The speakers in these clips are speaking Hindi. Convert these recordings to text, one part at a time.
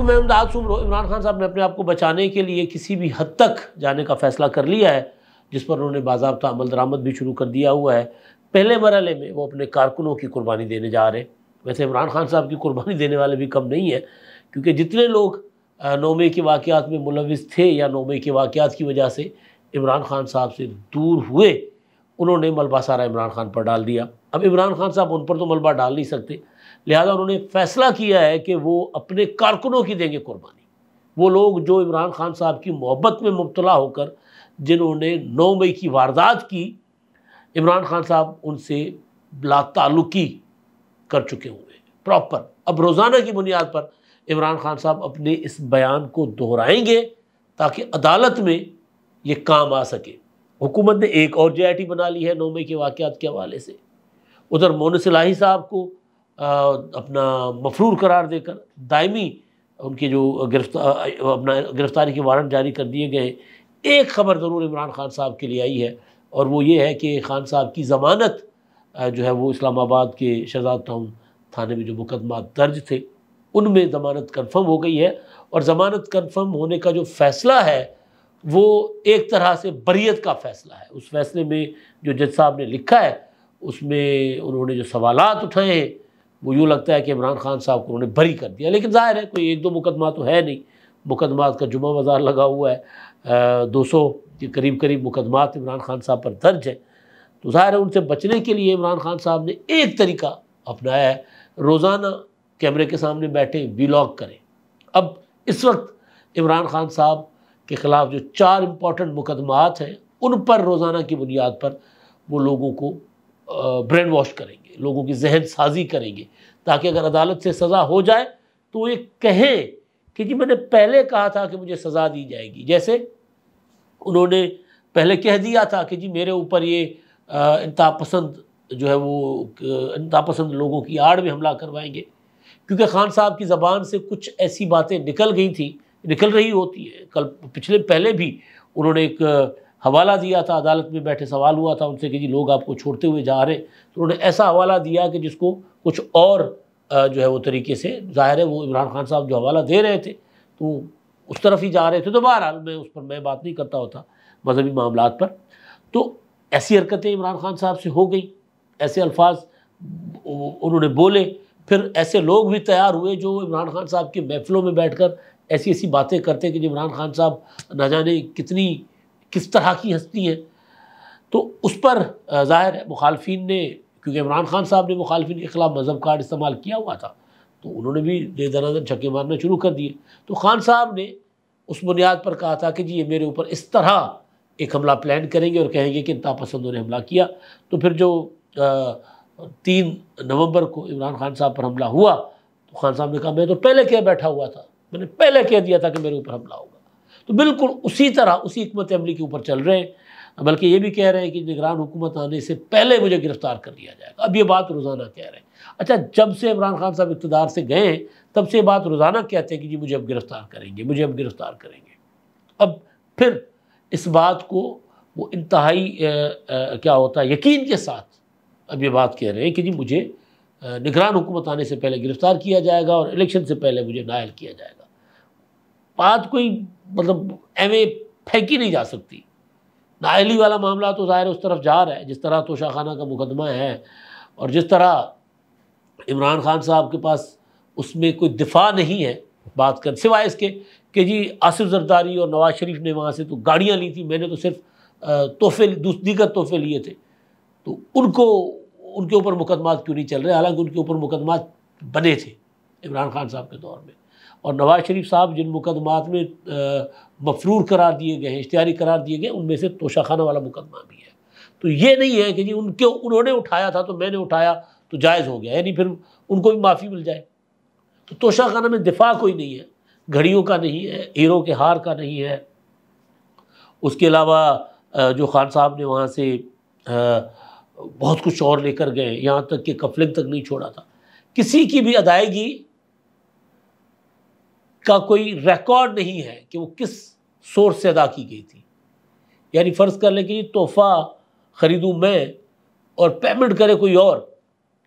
को मैं इमदाद सुन रहा हूँ, इमरान खान साहब ने अपने आप को बचाने के लिए किसी भी हद तक जाने का फ़ैसला कर लिया है, जिस पर उन्होंने बाज़ाब्ता अमल दरामद भी शुरू कर दिया हुआ है। पहले मरहले में वो अपने कारकुनों की कुर्बानी देने जा रहे हैं। वैसे इमरान खान साहब की कुर्बानी देने वाले भी कम नहीं है, क्योंकि जितने लोग 9 मई के वाक़यात में मुलविस थे या 9 मई के वाक़यात की वजह से इमरान खान साहब से दूर हुए, उन्होंने मलबा सारा इमरान खान पर डाल दिया। अब इमरान खान साहब उन पर तो मलबा डाल नहीं सकते, लिहाजा उन्होंने फ़ैसला किया है कि वो अपने कारकुनों की देंगे कुर्बानी। वो लोग जो इमरान खान साहब की मोहब्बत में मुब्तला होकर जिन्होंने 9 मई की वारदात की, इमरान खान साहब उनसे लाताल्लुकी कर चुके हुए प्रॉपर। अब रोज़ाना की बुनियाद पर इमरान खान साहब अपने इस बयान को दोहराएंगे ताकि अदालत में ये काम आ सके। हुकूमत ने एक और JIT बना ली है 9 मई के वाक़यात के हवाले से। उधर मोनिस इलाही साहब को अपना मफरूर करार देकर दायमी उनकी जो अपना गिरफ्तारी के वारंट जारी कर दिए गए। एक ख़बर ज़रूर इमरान खान साहब के लिए आई है, और वो ये है कि खान साहब की ज़मानत जो है वो इस्लामाबाद के शहजाद टाउन थाने में जो मुकदमा दर्ज थे उनमें ज़मानत कन्फर्म हो गई है। और ज़मानत कन्फर्म होने का जो फ़ैसला है वो एक तरह से बरियत का फ़ैसला है। उस फैसले में जो जज साहब ने लिखा है उसमें उन्होंने जो सवालात उठाए हैं वो यूँ लगता है कि इमरान खान साहब को उन्होंने बरी कर दिया। लेकिन ज़ाहिर है कोई 1-2 मुकदमा तो है नहीं, मुकदमात का जुमा बाज़ार लगा हुआ है। 200 के करीब मुकदमात इमरान खान साहब पर दर्ज है। तो ज़ाहिर है उनसे बचने के लिए इमरान खान साहब ने एक तरीका अपनाया है, रोज़ाना कैमरे के सामने बैठे वीलॉग करें। अब इस वक्त इमरान खान साहब के ख़िलाफ़ जो 4 इम्पॉर्टेंट मुकदमात हैं उन पर रोज़ाना की बुनियाद पर वो लोगों को ब्रेन वॉश करेंगे, लोगों की जहन साजी करेंगे, ताकि अगर अदालत से सज़ा हो जाए तो वो ये कहें कि जी मैंने पहले कहा था कि मुझे सज़ा दी जाएगी। जैसे उन्होंने पहले कह दिया था कि जी मेरे ऊपर ये इंतहा पसंद जो है वो इंतहा पसंद लोगों की आड़ में हमला करवाएंगे, क्योंकि खान साहब की ज़बान से कुछ ऐसी बातें निकल गई थी, निकल रही होती है। कल पहले भी उन्होंने एक हवाला दिया था, अदालत में बैठे सवाल हुआ था उनसे कि जी लोग आपको छोड़ते हुए जा रहे हैं, तो उन्होंने ऐसा हवाला दिया कि जिसको कुछ और जो है वो तरीके से, ज़ाहिर है वो इमरान खान साहब जो हवाला दे रहे थे तो उस तरफ ही जा रहे थे। तो बहरहाल मैं उस पर मैं बात नहीं करता होता मजहबी मामलात पर। तो ऐसी हरकतें इमरान खान साहब से हो गई, ऐसे अल्फाज उन्होंने बोले, फिर ऐसे लोग भी तैयार हुए जो इमरान खान साहब के महफिलों में बैठकर ऐसी ऐसी बातें करते कि इमरान खान साहब न जाने किस तरह की हस्ती है। तो उस पर ज़ाहिर है मुखालफिन ने, क्योंकि इमरान खान साहब ने मुखालफिन के ख़िलाफ़ मज़हब कार्ड इस्तेमाल किया हुआ था, तो उन्होंने भी दनादन छक्के मारना शुरू कर दिए। तो खान साहब ने उस बुनियाद पर कहा था कि जी ये मेरे ऊपर इस तरह एक हमला प्लान करेंगे और कहेंगे कि इंतहा पसंदों ने हमला किया। तो फिर जो 3 नवंबर को इमरान खान साहब पर हमला हुआ तो खान साहब ने कहा मैं तो पहले कह बैठा हुआ था, मैंने पहले कह दिया था कि मेरे ऊपर हमला होगा। तो बिल्कुल उसी तरह उसी हिकमत अमली के ऊपर चल रहे हैं, बल्कि ये भी कह रहे हैं कि निगरान हुकूमत आने से पहले मुझे गिरफ़्तार कर लिया जाएगा। अब ये बात रोज़ाना कह रहे हैं। अच्छा, जब से इमरान खान साहब इक़्तिदार से गए हैं तब से बात रोज़ाना कहते हैं कि जी मुझे अब गिरफ़्तार करेंगे, मुझे अब गिरफ़्तार करेंगे। अब फिर इस बात को वो इंतहाई क्या होता है यकीन के साथ अब ये बात कह रहे हैं कि जी मुझे निगरान हुकूमत आने से पहले गिरफ़्तार किया जाएगा और इलेक्शन से पहले मुझे नायल किया जाएगा। बात कोई मतलब एवं फेंकी नहीं जा सकती। नाअहली वाला मामला तो ज़ाहिर उस तरफ जा रहा है, जिस तरह तोशाखाना का मुकदमा है और जिस तरह इमरान खान साहब के पास उसमें कोई दिफा नहीं है बात कर, सिवाय इसके कि जी आसिफ जरदारी और नवाज शरीफ ने वहाँ से तो गाड़ियाँ ली थी, मैंने तो सिर्फ तोहफे दीगर तोहफे लिए थे, तो उनके ऊपर मुकदमात क्यों नहीं चल रहे, हालांकि उनके ऊपर मुकदमात बने थे इमरान खान साहब के दौर में। और नवाज शरीफ साहब जिन मुकदमात में मफरूर करार दिए गए हैं, इश्तिहारी करार दिए गए, उनमें से तोशाखाना वाला मुकदमा भी है। तो ये नहीं है कि जी उन्होंने उठाया था तो मैंने उठाया तो जायज़ हो गया, यानी फिर उनको भी माफ़ी मिल जाए। तो तोशाखाना में दिफा कोई नहीं है, घड़ियों का नहीं है, हीरों के हार का नहीं है। उसके अलावा जो खान साहब ने वहाँ से बहुत कुछ और लेकर गए, यहाँ तक कि कफलिंग तक नहीं छोड़ा था। किसी की भी अदायगी का कोई रिकॉर्ड नहीं है कि वो किस सोर्स से अदा की गई थी। यानी फ़र्ज़ कर लें कि तोहफ़ा ख़रीदूँ मैं और पेमेंट करे कोई और,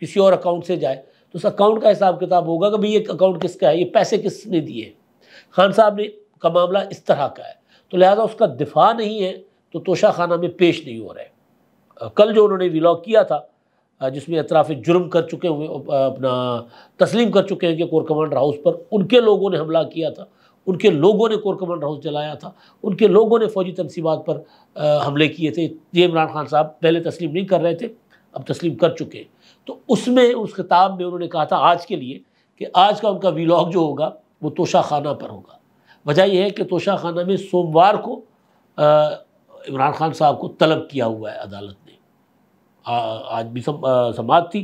किसी और अकाउंट से जाए, तो उस अकाउंट का हिसाब किताब होगा कि भाई ये अकाउंट किसका है, ये पैसे किसने दिए। खान साहब ने का मामला इस तरह का है, तो लिहाजा उसका दिफा नहीं है तो तोशा खाना में पेश नहीं हो रहा है। कल जो उन्होंने व्लॉग किया था जिसमें एतराफ़ जुर्म कर चुके हुए अपना तस्लीम कर चुके हैं कि कोर कमांडर हाउस पर उनके लोगों ने हमला किया था, उनके लोगों ने कोर कमांडर हाउस जलाया था, उनके लोगों ने फ़ौजी तनसीबात पर हमले किए थे। ये इमरान खान साहब पहले तस्लीम नहीं कर रहे थे, अब तस्लीम कर चुके हैं। तो उसमें उस खिताब में उन्होंने कहा था आज के लिए कि आज का उनका व्लॉग जो होगा वो तोशा खाना पर होगा। वजह यह है कि तोशा खाना में सोमवार को इमरान खान साहब को तलब किया हुआ है अदालत ने। आज भी समाअत थी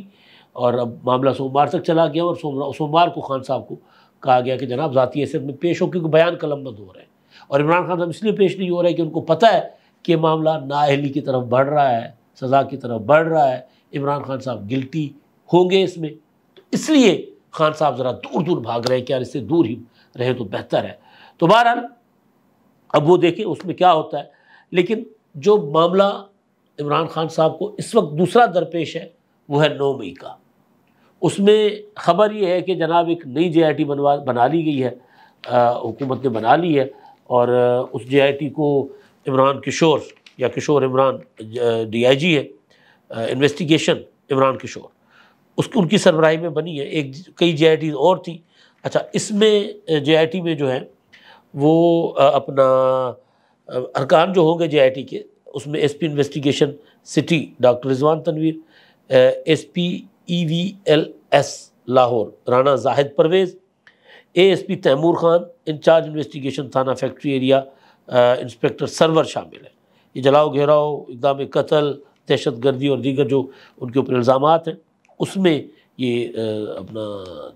और अब मामला सोमवार तक चला गया और सोमवार को खान साहब को कहा गया कि जनाब ज़ाती हैसियत में पेश हो, क्योंकि बयान कलमबंद हो रहे हैं। और इमरान खान साहब इसलिए पेश नहीं हो रहे कि उनको पता है कि मामला नाअहली की तरफ बढ़ रहा है, सज़ा की तरफ बढ़ रहा है, इमरान खान साहब गिल्टी होंगे इसमें, तो इसलिए खान साहब ज़रा दूर दूर भाग रहे हैं कि यार इससे दूर ही रहे तो बेहतर है। तो बहरहाल अब वो देखें उसमें क्या होता है। लेकिन जो मामला इमरान खान साहब को इस वक्त दूसरा दरपेश है वो है 9 मई का। उसमें ख़बर ये है कि जनाब एक नई JIT बना ली गई है, हुकूमत ने बना ली है, और उस JIT को इमरान किशोर या किशोर इमरान DIG है, इन्वेस्टिगेशन इमरान किशोर, उसकी उनकी सरबराही में बनी है। एक कई JIT और थी। अच्छा, इसमें JIT में जो है वो अपना अरकान जो होंगे JIT के, उसमें SP investigation city doctor Rizwan Tanveer, SP EVLS Lahore Rana Zahid Pervez, ASP Taimur Khan, in-charge investigation थाना फैक्ट्री एरिया इंस्पेक्टर सरवर शामिल है। ये जलाओ घेराव, इक़दाम कत्ल, दहशत गर्दी और दीगर जो उनके ऊपर इल्ज़ामात हैं उसमें ये अपना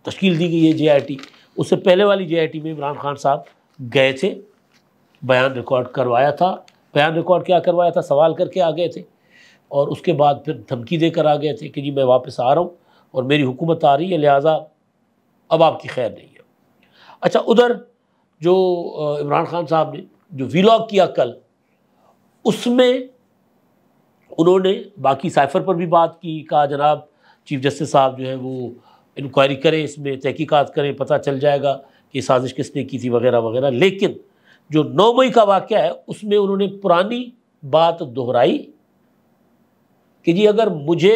तश्कील दी गई है JIT। उससे पहले वाली JIT में इमरान खान साहब गए थे, बयान रिकॉर्ड करवाया था। बयान रिकॉर्ड क्या करवाया था, सवाल करके आ गए थे और उसके बाद फिर धमकी देकर आ गए थे कि जी मैं वापस आ रहा हूँ और मेरी हुकूमत आ रही है, लिहाजा अब आपकी खैर नहीं है। अच्छा, उधर जो इमरान खान साहब ने जो व्लॉग किया कल, उसमें उन्होंने बाकी साइफर पर भी बात की, कहा जनाब चीफ जस्टिस साहब जो है वो इंक्वायरी करें, इसमें तहकीकात करें, पता चल जाएगा कि साजिश किसने की थी वगैरह वगैरह। लेकिन जो 9 मई का वाक़या है उसमें उन्होंने पुरानी बात दोहराई कि जी अगर मुझे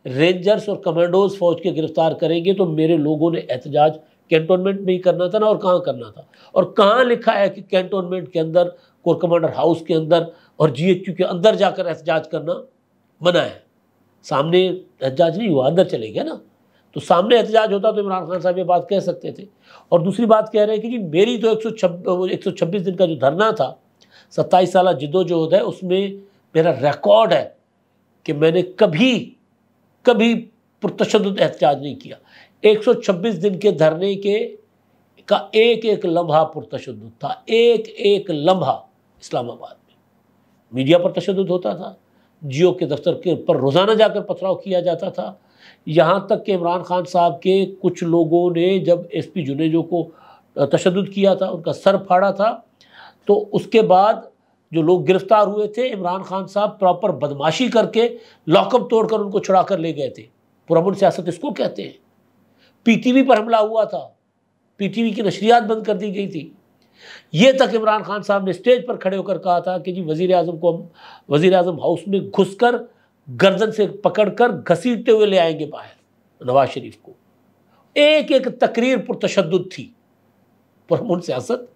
रेंजर्स और कमांडोज फ़ौज के गिरफ्तार करेंगे तो मेरे लोगों ने एहतजाज कैंटोनमेंट में ही करना था ना, और कहाँ करना था, और कहाँ लिखा है कि कैंटोनमेंट के अंदर, कोर कमांडर हाउस के अंदर और GHQ के अंदर जाकर एहतजाज करना मना है। सामने एहतजाज नहीं हुआ, अंदर चले गए ना, तो सामने एहतजाज होता तो इमरान खान साहब ये बात कह सकते थे। और दूसरी बात कह रहे हैं कि जी मेरी तो 126 दिन का जो धरना था, 27 साल जिद्दोजहद है, उसमें मेरा रिकॉर्ड है कि मैंने कभी पुरतशद्दुद एहतजाज नहीं किया। 126 दिन के धरने का एक एक लम्हा पुरतशद्दुद था, एक एक लम्हा। इस्लामाबाद में मीडिया पर तशद्दुद होता था, जियो के दफ्तर के पर रोज़ाना जाकर पथराव किया जाता था। यहाँ तक कि इमरान खान साहब के कुछ लोगों ने जब SP जुनेजो को तशद्दुद किया था, उनका सर फाड़ा था, तो उसके बाद जो लोग गिरफ्तार हुए थे, इमरान खान साहब प्रॉपर बदमाशी करके लॉकअप तोड़कर उनको छुड़ा कर ले गए थे। पुरअमन सियासत इसको कहते हैं। PTV पर हमला हुआ था, PTV की नशरियात बंद कर दी गई थी। ये तक इमरान खान साहब ने स्टेज पर खड़े होकर कहा था कि जी वज़ीर आज़म को हम वज़ीर आज़म हाउस में घुसकर गर्दन से पकड़कर घसीटते हुए ले आएंगे बाहर नवाज शरीफ को। एक एक तकरीर पुरतशद्दुद थी। पुरअमन सियासत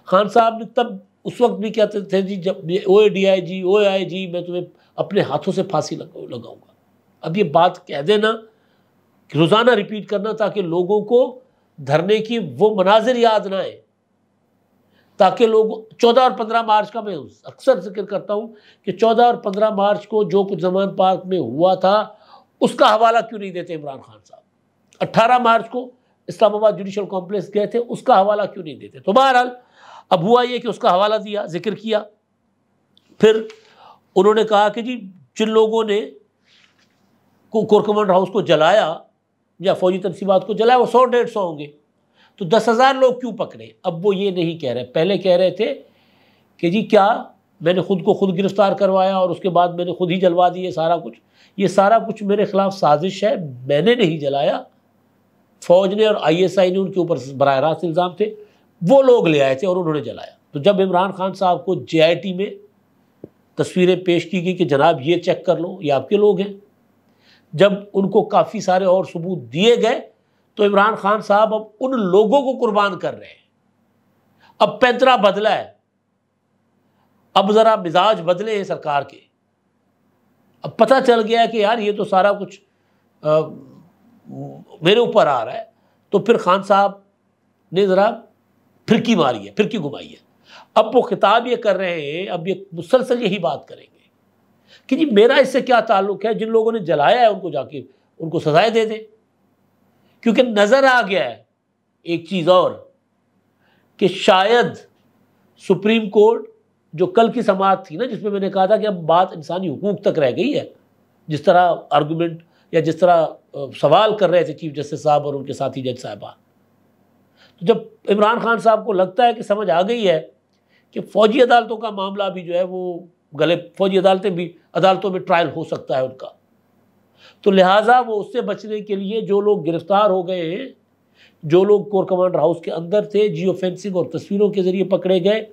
खान साहब ने तब उस वक्त भी कहते थे जी जब OADIG OAIG मैं तुम्हें अपने हाथों से फांसी लगाऊंगा। अब ये बात कह देना, रोज़ाना रिपीट करना ताकि लोगों को धरने की वो मनाजिर याद ना आए, ताकि लोग 14 और 15 मार्च का मैं अक्सर जिक्र करता हूँ कि 14 और 15 मार्च को जो कुछ जमान पार्क में हुआ था उसका हवाला क्यों नहीं देते इमरान खान साहब। 18 मार्च को इस्लामाबाद जुडिशल कॉम्प्लेक्स गए थे, उसका हवाला क्यों नहीं देते। तो बहरहाल अब हुआ ये कि उसका हवाला दिया, जिक्र किया। फिर उन्होंने कहा कि जी जिन लोगों ने कोर कमांडर हाउस को जलाया या फौजी तनसीबात को जलाया वो 100-150 होंगे, तो 10,000 लोग क्यों पकड़े। अब वो ये नहीं कह रहे, पहले कह रहे थे कि जी क्या मैंने खुद को खुद गिरफ्तार करवाया और उसके बाद मैंने खुद ही जलवा दिए सारा कुछ, ये सारा कुछ मेरे खिलाफ साजिश है, मैंने नहीं जलाया, फ़ौज ने और ISI ने उनके ऊपर बराह रास्त इल्ज़ाम थे, वो लोग ले आए थे और उन्होंने जलाया। तो जब इमरान खान साहब को JIT में तस्वीरें पेश की गई कि जनाब ये चेक कर लो, ये आपके लोग हैं, जब उनको काफ़ी सारे और सबूत दिए गए तो इमरान खान साहब अब उन लोगों को कुर्बान कर रहे हैं। अब पैंतरा बदला है, अब ज़रा मिजाज बदले हैं सरकार के। अब पता चल गया है कि यार ये तो सारा कुछ मेरे ऊपर आ रहा है। तो फिर खान साहब ने ज़रा फिरकी मारी है, फिरकी घुमाई है। अब वो खिताब ये कर रहे हैं, अब ये मुसलसल यही बात करेंगे कि जी मेरा इससे क्या ताल्लुक है, जिन लोगों ने जलाया है उनको जाके उनको सजाएं दे दें। क्योंकि नज़र आ गया है एक चीज़ और कि शायद सुप्रीम कोर्ट जो कल की समाअत थी ना, जिसमें मैंने कहा था कि अब बात इंसानी हुकूक तक रह गई है, जिस तरह आर्गूमेंट या जिस तरह सवाल कर रहे थे चीफ जस्टिस साहब और उनके साथी जज साहबान, तो जब इमरान खान साहब को लगता है कि समझ आ गई है कि फ़ौजी अदालतों का मामला भी जो है वो गले, फ़ौजी अदालतों में ट्रायल हो सकता है उनका, तो लिहाजा वो उससे बचने के लिए जो लोग गिरफ्तार हो गए हैं, जो लोग कोर कमांडर हाउस के अंदर थे, जियो फेंसिंग और तस्वीरों के ज़रिए पकड़े गए,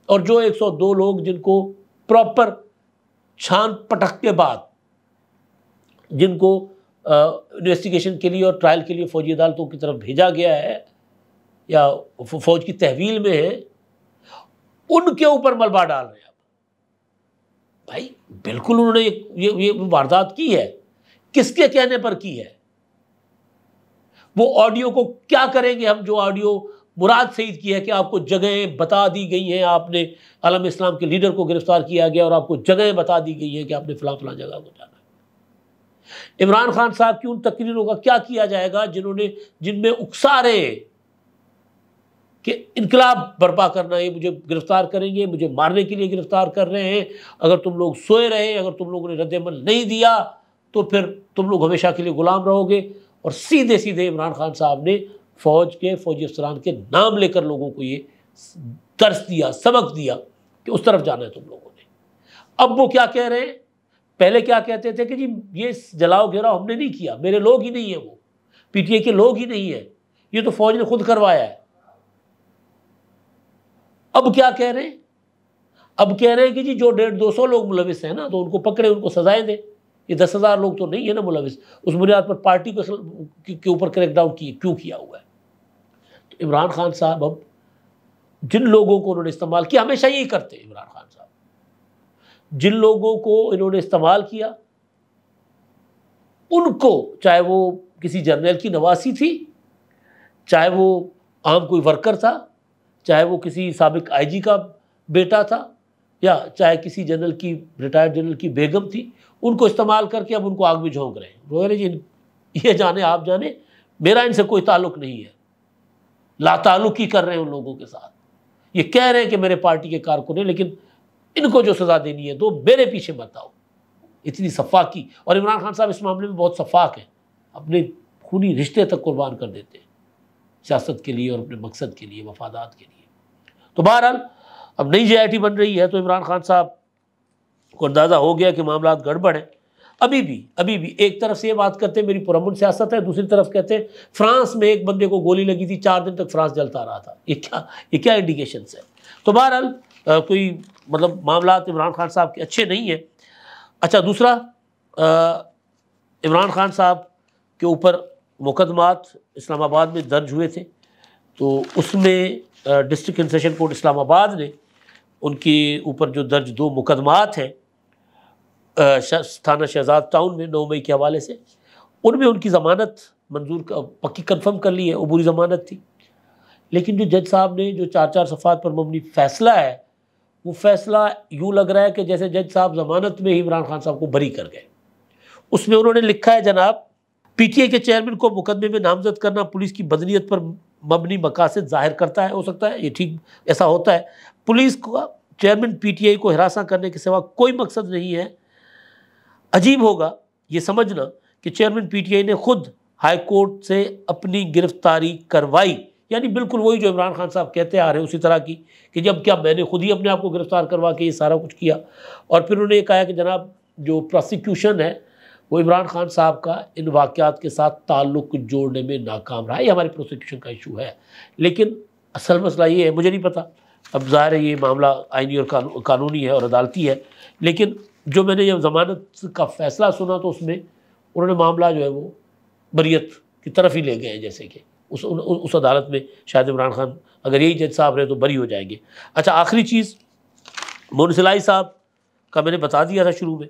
और जो 102 लोग जिनको प्रॉपर छान पटक के बाद जिनको इन्वेस्टिगेशन के लिए और ट्रायल के लिए फ़ौजी अदालतों की तरफ भेजा गया है या फ़ौज की तहवील में है, उनके ऊपर मलबा डाल रहे हैं। भाई बिल्कुल उन्होंने ये वारदात की है, किसके कहने पर की है? वो ऑडियो को क्या करेंगे हम, जो ऑडियो मुराद सईद की है कि आपको जगहें बता दी गई हैं, आपने आलम इस्लाम के लीडर को गिरफ्तार किया गया और आपको जगहें बता दी गई हैं कि आपने फलां फलां जगह को जाना है। इमरान खान साहब की उन तकरीरों का क्या किया जाएगा जिनमें उकसा रहे हैं कि इनकलाब बर्पा करना है, मुझे गिरफ्तार करेंगे, मुझे मारने के लिए गिरफ्तार कर रहे हैं, अगर तुम लोग सोए रहे, अगर तुम लोगों ने रद्द-ए-अमल नहीं दिया तो फिर तुम लोग हमेशा के लिए गुलाम रहोगे। और सीधे सीधे इमरान खान साहब ने फ़ौजी अफसरान के नाम लेकर लोगों को ये दर्स दिया, सबक दिया कि उस तरफ जाना है तुम लोगों ने। अब वो क्या कह रहे हैं? पहले क्या कहते थे कि जी ये जलाओ घेराव हमने नहीं किया, मेरे लोग ही नहीं है, वो PTI के लोग ही नहीं है, ये तो फ़ौज ने खुद करवाया है। अब क्या कह रहे हैं? अब कह रहे हैं कि जी जो 150-200 लोग मुलविस हैं ना, तो उनको पकड़े, उनको सजाएं दें। ये 10,000 लोग तो नहीं है ना मुलविस, उस बुनियाद पर पार्टी के ऊपर क्रैकडाउन क्यों किया हुआ है? तो इमरान खान साहब अब जिन लोगों को उन्होंने इस्तेमाल किया, हमेशा यही करते हैं इमरान खान साहब, जिन लोगों को इन्होंने इस्तेमाल किया उनको, चाहे वो किसी जर्नल की नवासी थी, चाहे वो आम कोई वर्कर था, चाहे वो किसी साबिक IG का बेटा था, या चाहे किसी जनरल की, रिटायर्ड जनरल की बेगम थी, उनको इस्तेमाल करके अब उनको आग में झोंक रहे हैं। वो जी ये जाने आप जाने, मेरा इनसे कोई ताल्लुक नहीं है, लाताल्लुकी कर रहे हैं उन लोगों के साथ। ये कह रहे हैं कि मेरे पार्टी के कारकुन हैं, लेकिन इनको जो सज़ा देनी है दो, मेरे पीछे मत आओ। इतनी सफाकी। और इमरान खान साहब इस मामले में बहुत सफाक हैं, अपने खूनी रिश्ते तक कुर्बान कर देते हैं सियासत के लिए और अपने मकसद के लिए, मफादात के लिए। तो बहरहाल अब नई JIT बन रही है, तो इमरान खान साहब को अंदाज़ा हो गया कि मामला गड़बड़ है। अभी भी एक तरफ से ये बात करते हैं मेरी पुरअमन सियासत है, दूसरी तरफ कहते हैं फ्रांस में एक बंदे को गोली लगी थी, 4 दिन तक फ्रांस जलता रहा था। ये क्या इंडिकेशन है? तो बहरहाल कोई मतलब मामला इमरान खान साहब के अच्छे नहीं है। अच्छा, दूसरा, इमरान खान साहब के ऊपर मुकदमात इस्लामाबाद में दर्ज हुए थे, तो उसमें district and session court Islamabad ने उनके ऊपर जो दर्ज 2 मुकदमात हैं थाना शहजाद टाउन में 9 मई के हवाले से, उनमें उनकी ज़मानत पक्की कन्फर्म कर ली है, अबूरी ज़मानत थी। लेकिन जो जज साहब ने जो 4-4 सफ़ात पर मबनी फ़ैसला है, वो फ़ैसला यूँ लग रहा है कि जैसे जज साहब ज़मानत में ही इमरान खान साहब को बरी कर गए। उसमें उन्होंने लिखा है, जनाब PTI के चेयरमैन को मुकदमे में नामजद करना पुलिस की बदनीयत पर मबनी मकासद जाहिर करता है। हो सकता है ये ठीक ऐसा होता है। पुलिस का चेयरमैन PTI को हिरासा करने के सिवा कोई मकसद नहीं है। अजीब होगा ये समझना कि चेयरमैन PTI ने खुद हाई कोर्ट से अपनी गिरफ्तारी करवाई, यानी बिल्कुल वही जो इमरान खान साहब कहते आ रहे हैं उसी तरह की, कि जब क्या मैंने खुद ही अपने आप को गिरफ्तार करवा के ये सारा कुछ किया। और फिर उन्होंने कहा कि जनाब जो प्रोसिक्यूशन है वो इमरान खान साहब का इन वाक़यात के साथ ताल्लुक़ जोड़ने में नाकाम रहा है, ये हमारे प्रोसिक्यूशन का इशू है। लेकिन असल मसला ये है, मुझे नहीं पता, अब ज़ाहिर है ये मामला आइनी और कानूनी है और अदालती है, लेकिन जो मैंने जब ज़मानत का फ़ैसला सुना तो उसमें उन्होंने मामला जो है वो बरियत की तरफ ही ले गए हैं, जैसे कि उस अदालत में शायद इमरान खान अगर यही जज साहब रहे तो बरी हो जाएंगे। अच्छा, आखिरी चीज़, मोहन सलाई साहब का मैंने बता दिया था शुरू में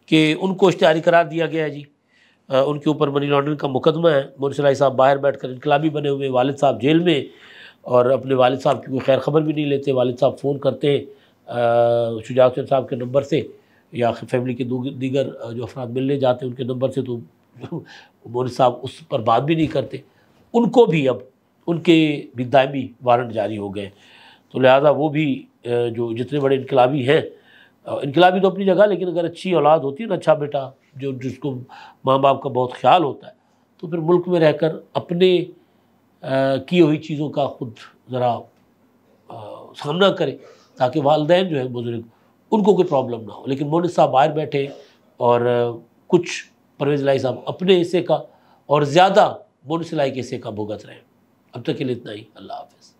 कि उनको इश्तिहारी करार दिया गया है जी। उनके ऊपर मनी लॉन्ड्रिंग का मुकदमा है। मोहन सलाई साहब बाहर बैठकर इनकलाबी बने हुए, वालिद साहब जेल में, और अपने वालिद साहब की कोई खैर खबर भी नहीं लेते। वालिद साहब फ़ोन करते हैं शुजात हुसैन साहब के नंबर से या फैमिली के दीगर जो अफराद मिलने जाते हैं उनके नंबर से, तो मोहन साहब उस पर बात भी नहीं करते। उनको भी अब उनके भी दायमी वारंट जारी हो गए, तो लिहाजा वो भी जो जितने बड़े इनकलाबी हैं, इनकलाबी तो अपनी जगह, लेकिन अगर अच्छी औलाद होती है ना, अच्छा बेटा जो जिसको माँ बाप का बहुत ख्याल होता है, तो फिर मुल्क में रहकर अपने की हुई चीज़ों का खुद ज़रा सामना करे, ताकि वालिदैन जो है बुज़ुर्ग, उनको कोई प्रॉब्लम ना हो। लेकिन मोहन साहब बाहर बैठे और कुछ परवेज़ इलाही साहब अपने हिस्से का और ज़्यादा मोहन सलाई के हिस्से का भुगत रहे हैं। अब तक के लिए इतना ही। अल्लाह हाफ़िज़।